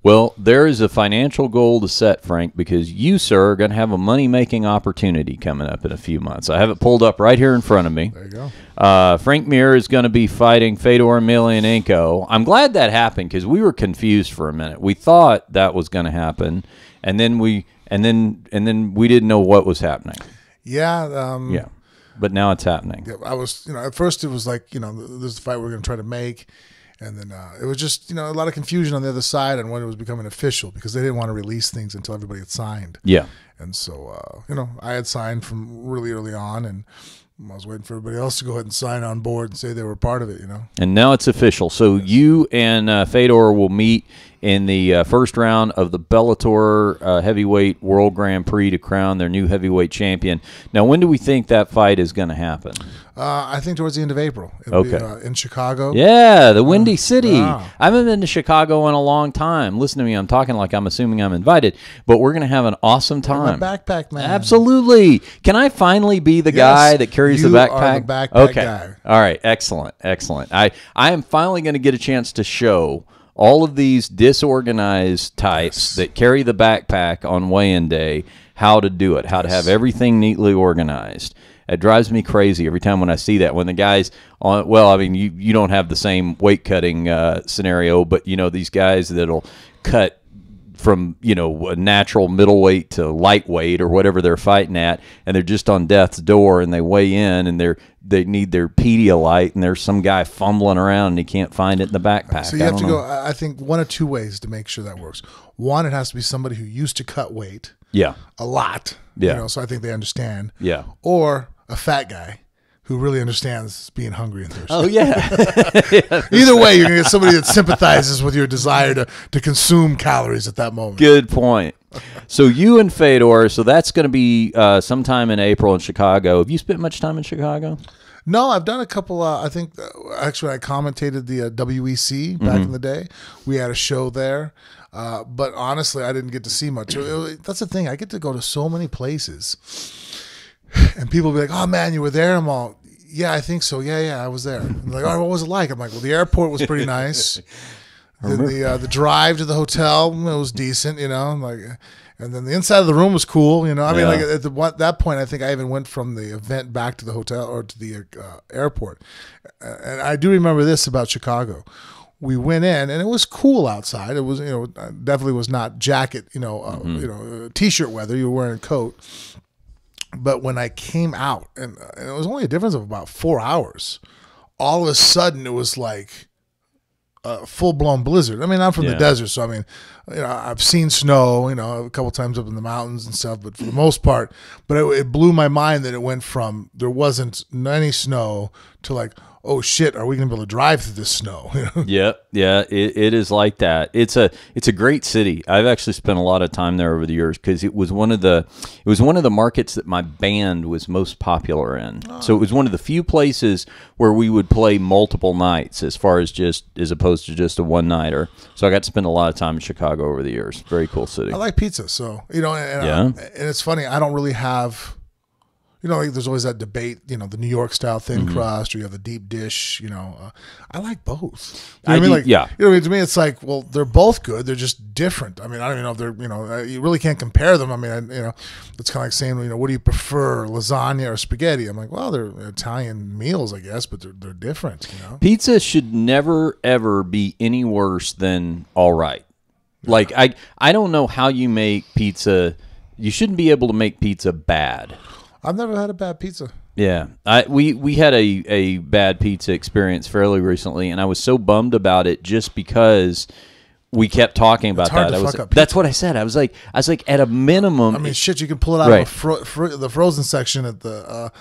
Well, there is a financial goal to set, Frank, because you, sir, are going to have a money-making opportunity coming up in a few months. I have it pulled up right here in front of me. There you go. Frank Mir is going to be fighting Fedor Emelianenko. I'm glad that happened because we were confused for a minute. We thought that was going to happen, and then we didn't know what was happening. Yeah. Yeah, but now it's happening. Yeah, I was, at first it was like, this is the fight we're going to try to make. And then it was just, a lot of confusion on the other side on when it was becoming official because they didn't want to release things until everybody had signed. Yeah. And so, I had signed from really early on, and I was waiting for everybody else to go ahead and sign on board and say they were part of it, And now it's official. So you and Fedor will meet in the first round of the Bellator Heavyweight World Grand Prix to crown their new heavyweight champion. Now, when do we think that fight is going to happen? I think towards the end of April. It'll be in Chicago. Yeah, the Windy City. I haven't been to Chicago in a long time. Listen to me, I'm talking like I'm assuming I'm invited, but we're going to have an awesome time. My backpack man. Absolutely. Can I finally be the guy that carries the backpack? You are the backpack guy. All right, excellent. I am finally going to get a chance to show all of these disorganized types that carry the backpack on weigh-in day how to do it, how to have everything neatly organized. It drives me crazy every time when I see that. When the guys on, well, I mean, you don't have the same weight cutting scenario, but these guys that'll cut from a natural middleweight to lightweight or whatever they're fighting at, and they're just on death's door, and they weigh in, and they need their Pedialyte, and there's some guy fumbling around and he can't find it in the backpack. So you have to go, I think, one of two ways to make sure that works. One, it has to be somebody who used to cut weight. Yeah. A lot. Yeah. So I think they understand. Yeah. Or a fat guy who really understands being hungry and thirsty. Oh, yeah. Either way, you're going to get somebody that sympathizes with your desire to consume calories at that moment. Good point. So you and Fedor, so that's going to be sometime in April in Chicago. Have you spent much time in Chicago? No, I've done a couple. I think actually I commentated the WEC back in the day. We had a show there, but honestly, I didn't get to see much. That's the thing. I get to go to so many places, and people be like, "Oh man, you were there." I'm all, "Yeah, I think so. Yeah, I was there." And they're like, "Oh, what was it like?" I'm like, "Well, the airport was pretty nice. The drive to the hotel was decent, I'm like." And then the inside of the room was cool, I mean, like at that point, I think I even went from the event back to the hotel or to the airport. And I do remember this about Chicago. We went in, and it was cool outside. It was, definitely was not jacket, T-shirt weather. You were wearing a coat. But when I came out, and it was only a difference of about 4 hours, all of a sudden it was like a full-blown blizzard. I mean, I'm from the desert, so I mean, I've seen snow, a couple times up in the mountains and stuff, but for the most part, but it blew my mind that it went from there wasn't any snow to like, oh shit, are we going to be able to drive through this snow? Yeah, it is like that. It's a great city. I've actually spent a lot of time there over the years because it was one of the markets that my band was most popular in. Oh. So it was one of the few places where we would play multiple nights as opposed to just a one-nighter. So I got to spend a lot of time in Chicago over the years. Very cool city. I like pizza, so and it's funny, I don't really have. Like there's always that debate, the New York style thin crust, or you have the deep dish. I like both. You know what I mean? Like, to me, it's like, well, they're both good. They're just different. I mean, I don't even know if they're, you really can't compare them. I mean, it's kind of like saying, what do you prefer, lasagna or spaghetti? I'm like, well, they're Italian meals, I guess, but they're different. Pizza should never ever be any worse than all right. Yeah. Like I don't know how you make pizza. You shouldn't be able to make pizza bad. I've never had a bad pizza. Yeah, we had a bad pizza experience fairly recently, and I was so bummed about it just because we kept talking about that. That's what I said. I was like, at a minimum. I mean, shit, you can pull it out of the frozen section at the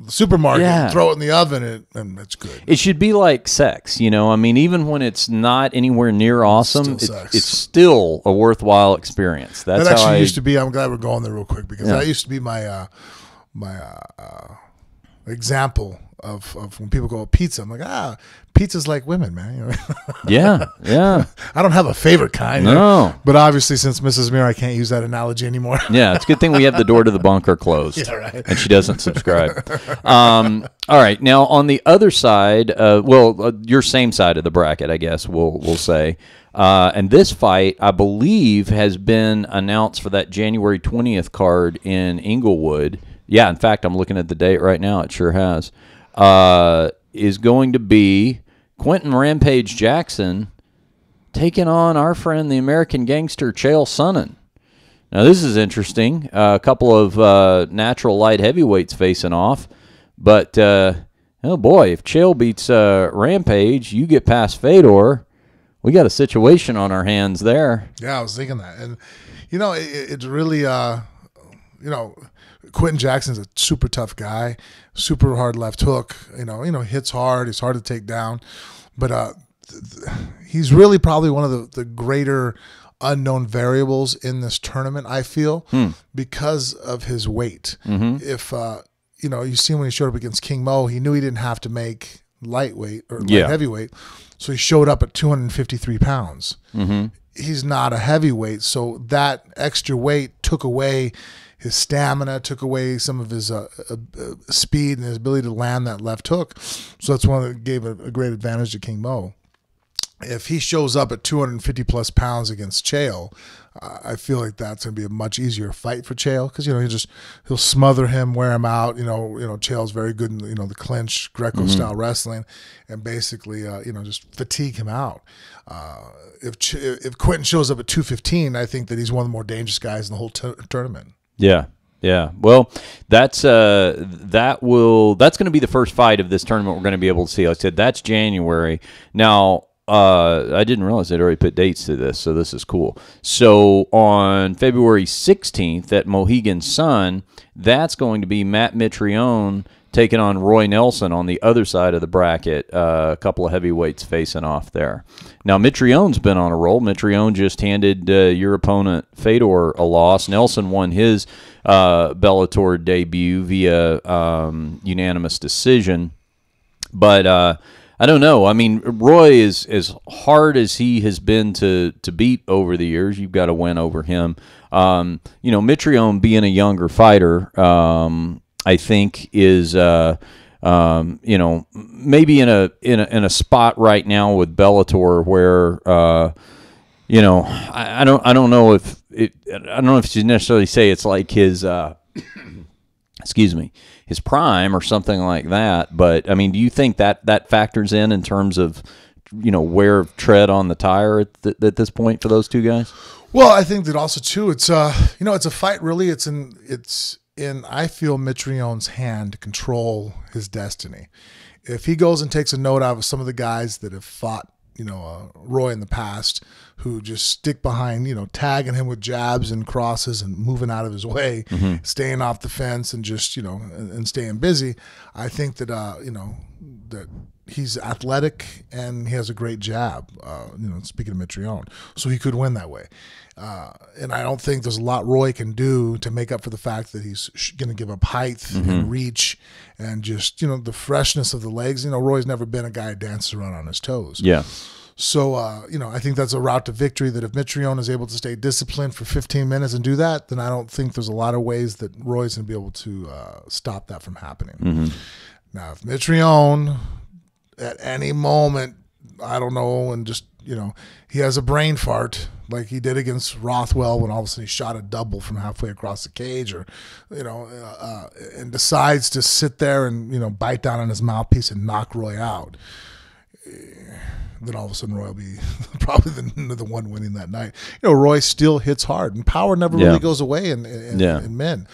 supermarket, and throw it in the oven, and it's good. It should be like sex, I mean, even when it's not anywhere near awesome, it's still a worthwhile experience. That's that actually used to be. I'm glad we're going there real quick because that used to be my example of when people go pizza. I'm like, pizza's like women, man. You know? Yeah. I don't have a favorite kind. No. But obviously, since Mrs. Mir, I can't use that analogy anymore. Yeah, it's a good thing we have the door to the bunker closed. Yeah, right. And she doesn't subscribe. All right. Now, on the other side, your same side of the bracket, I guess we'll say. And this fight, I believe, has been announced for that January 20th card in Inglewood. Yeah, in fact, I'm looking at the date right now. It sure has. Is going to be Quentin Rampage Jackson taking on our friend, the American gangster, Chael Sonnen. Now, this is interesting. A couple of natural light heavyweights facing off. But, oh boy, if Chael beats Rampage, you get past Fedor. We got a situation on our hands there. Yeah, I was thinking that. And, it's really, Quentin Jackson's a super tough guy, super hard left hook. Hits hard. He's hard to take down. But he's really probably one of the greater unknown variables in this tournament, I feel, because of his weight. Mm-hmm. If, you see when he showed up against King Mo, he knew he didn't have to make lightweight or light heavyweight. So he showed up at 253 pounds. Mm-hmm. He's not a heavyweight. So that extra weight took away his stamina, took away some of his speed and his ability to land that left hook. So that's one that gave a great advantage to King Mo. If he shows up at 250 plus pounds against Chael, I feel like that's going to be a much easier fight for Chael because he'll smother him, wear him out. Chael's very good in the clinch, Greco style wrestling, and basically just fatigue him out. If Quentin shows up at 215, I think that he's one of the more dangerous guys in the whole tournament. Yeah. Well, that's going to be the first fight of this tournament we're going to be able to see. Like I said, that's January. Now, I didn't realize they'd already put dates to this, so this is cool. So on February 16th at Mohegan Sun, that's going to be Matt Mitrione taking on Roy Nelson on the other side of the bracket. A couple of heavyweights facing off there. Now, Mitrione's been on a roll. Mitrione just handed your opponent Fedor a loss. Nelson won his Bellator debut via unanimous decision. But I don't know. I mean, Roy is as hard as he has been to beat over the years. You've got to win over him. Mitrione being a younger fighter, I think is maybe in a spot right now with Bellator where I don't know if you necessarily say it's like his excuse me, his prime or something like that. But I mean, do you think that factors in terms of wear of tread on the tire at this point for those two guys? Well, I think that also too. It's it's a fight. Really, it's in I feel Mitrione's hand to control his destiny. If he goes and takes a note out of some of the guys that have fought Roy in the past, who just stick behind, tagging him with jabs and crosses and moving out of his way, staying off the fence and just, and staying busy. I think that, that he's athletic and he has a great jab, speaking of Mitrione, so he could win that way. And I don't think there's a lot Roy can do to make up for the fact that he's going to give up height and reach and just, the freshness of the legs. Roy's never been a guy who dances around on his toes. Yeah. So, I think that's a route to victory, that if Mitrione is able to stay disciplined for 15 minutes and do that, then I don't think there's a lot of ways that Roy's going to be able to stop that from happening. Now, if Mitrione at any moment, I don't know, and just, he has a brain fart like he did against Rothwell when all of a sudden he shot a double from halfway across the cage, or, and decides to sit there and, bite down on his mouthpiece and knock Roy out, then all of a sudden Roy will be probably the one winning that night. Roy still hits hard, and power never really goes away in men.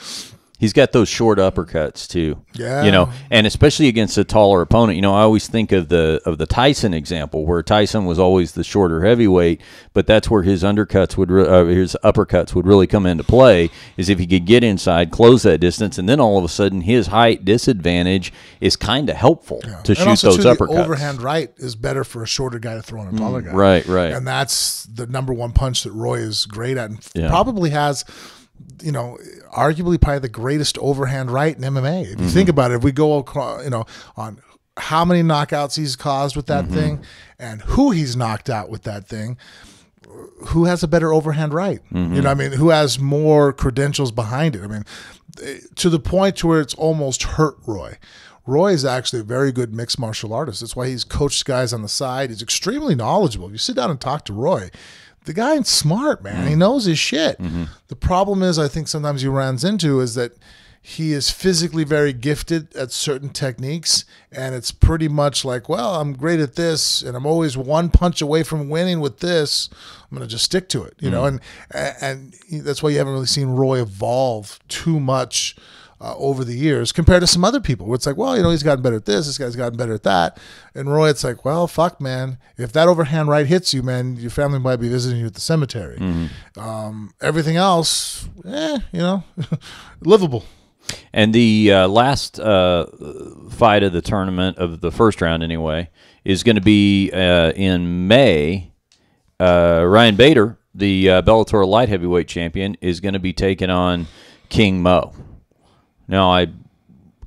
He's got those short uppercuts too. Yeah. And especially against a taller opponent. I always think of the Tyson example, where Tyson was always the shorter heavyweight, but that's where his his uppercuts would really come into play, is if he could get inside, close that distance, and then all of a sudden his height disadvantage is kind of helpful to shoot those uppercuts. The overhand right is better for a shorter guy to throw on a taller guy. Right. And that's the number one punch that Roy is great at, and probably has arguably probably the greatest overhand right in MMA. If you think about it, if we go across, on how many knockouts he's caused with that thing and who he's knocked out with that thing, who has a better overhand right? Who has more credentials behind it? I mean, to the point to where it's almost hurt Roy. Roy is actually a very good mixed martial artist. That's why he's coached guys on the side. He's extremely knowledgeable. If you sit down and talk to Roy, the guy's smart, man. He knows his shit. The problem is, I think sometimes he runs into is that he is physically very gifted at certain techniques, and it's pretty much like, well, I'm great at this, and I'm always one punch away from winning with this. I'm going to just stick to it, and that's why you haven't really seen Roy evolve too much over the years compared to some other people where it's like, well, he's gotten better at this guy's gotten better at that. And Roy, it's like, well, fuck, man, if that overhand right hits you, man, your family might be visiting you at the cemetery. Everything else, livable. And the last fight of the tournament, of the first round anyway, is going to be in May. Ryan Bader, the Bellator light heavyweight champion, is going to be taking on King Mo. Now, I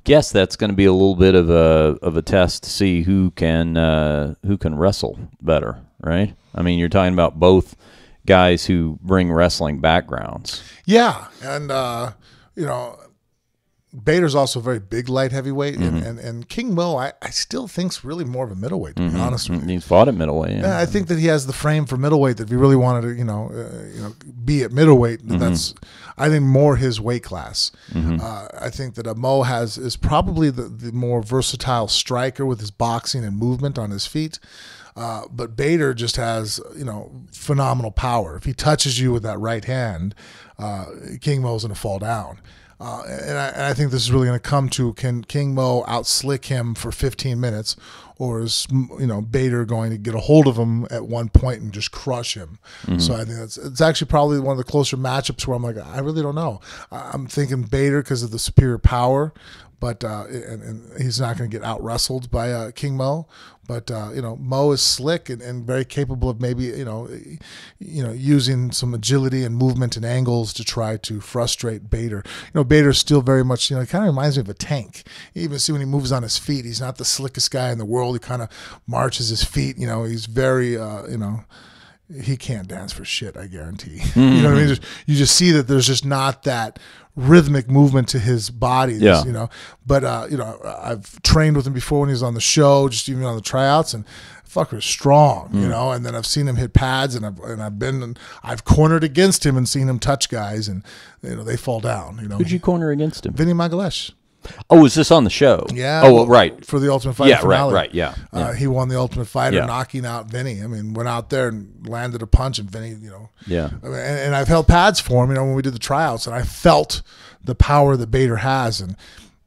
guess that's going to be a little bit of a test to see who can wrestle better, right? I mean, you're talking about both guys who bring wrestling backgrounds. Yeah, and Bader's also a very big light heavyweight, and King Mo, I still think's really more of a middleweight, to be honest with you. He's fought at middleweight. Yeah, I think that he has the frame for middleweight. That if he really wanted to, be at middleweight, that's, I think, more his weight class. I think that Mo is probably the more versatile striker with his boxing and movement on his feet. But Bader just has, phenomenal power. If he touches you with that right hand, King Mo's going to fall down. And I think this is really going to come to, can King Mo outslick him for 15 minutes, or is Bader going to get a hold of him at one point and just crush him? So I think it's actually probably one of the closer matchups where I'm like, I really don't know. I'm thinking Bader because of the superior power, but and he's not going to get out wrestled by King Mo. But Mo is slick and very capable of maybe using some agility and movement and angles to try to frustrate Bader. Bader's still very much it kind of reminds me of a tank. You even see when he moves on his feet, he's not the slickest guy in the world. He kind of marches his feet. He's very he can't dance for shit, I guarantee. You know what I mean? You just see that there's just not that rhythmic movement to his body. But I've trained with him before when he was on the show, just even on the tryouts, and fucker's strong, and then I've seen him hit pads, and I've cornered against him and seen him touch guys, and they fall down. Who'd you corner against him? Vinny Magalesh. Oh, is this on the show? Yeah. Oh, well, right. For the Ultimate Fighter finale. Right, yeah. He won the Ultimate Fighter, knocking out Vinny. I mean, went out there and landed a punch, and Vinny, Yeah. I mean, and I've held pads for him, when we did the tryouts, and I felt the power that Bader has, and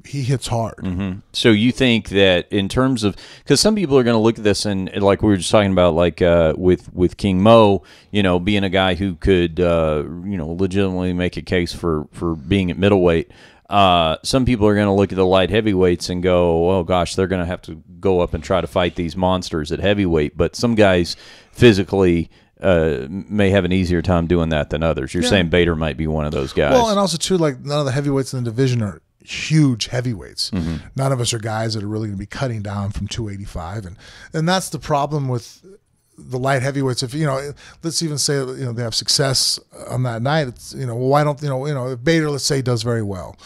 he hits hard. So you think that in terms of, because some people are going to look at this and like we were just talking about, like with King Mo, being a guy who could, legitimately make a case for being at middleweight. Some people are going to look at the light heavyweights and go, oh gosh, they're going to have to go up and try to fight these monsters at heavyweight. But some guys physically may have an easier time doing that than others. You're saying Bader might be one of those guys. Well, and also too, like, none of the heavyweights in the division are huge heavyweights. None of us are guys that are really going to be cutting down from 285, and that's the problem with the light heavyweights. If let's even say they have success on that night, it's why don't if Bader, let's say, does very well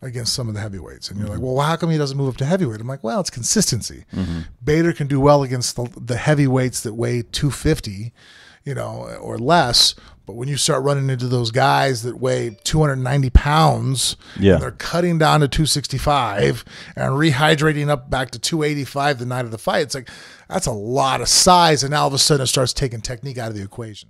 against some of the heavyweights, and you're like, well, how come he doesn't move up to heavyweight? I'm like, well, it's consistency. Bader can do well against the heavyweights that weigh 250 or less, but when you start running into those guys that weigh 290 pounds, and they're cutting down to 265 and rehydrating up back to 285 the night of the fight, it's like, that's a lot of size, and now all of a sudden it starts taking technique out of the equation.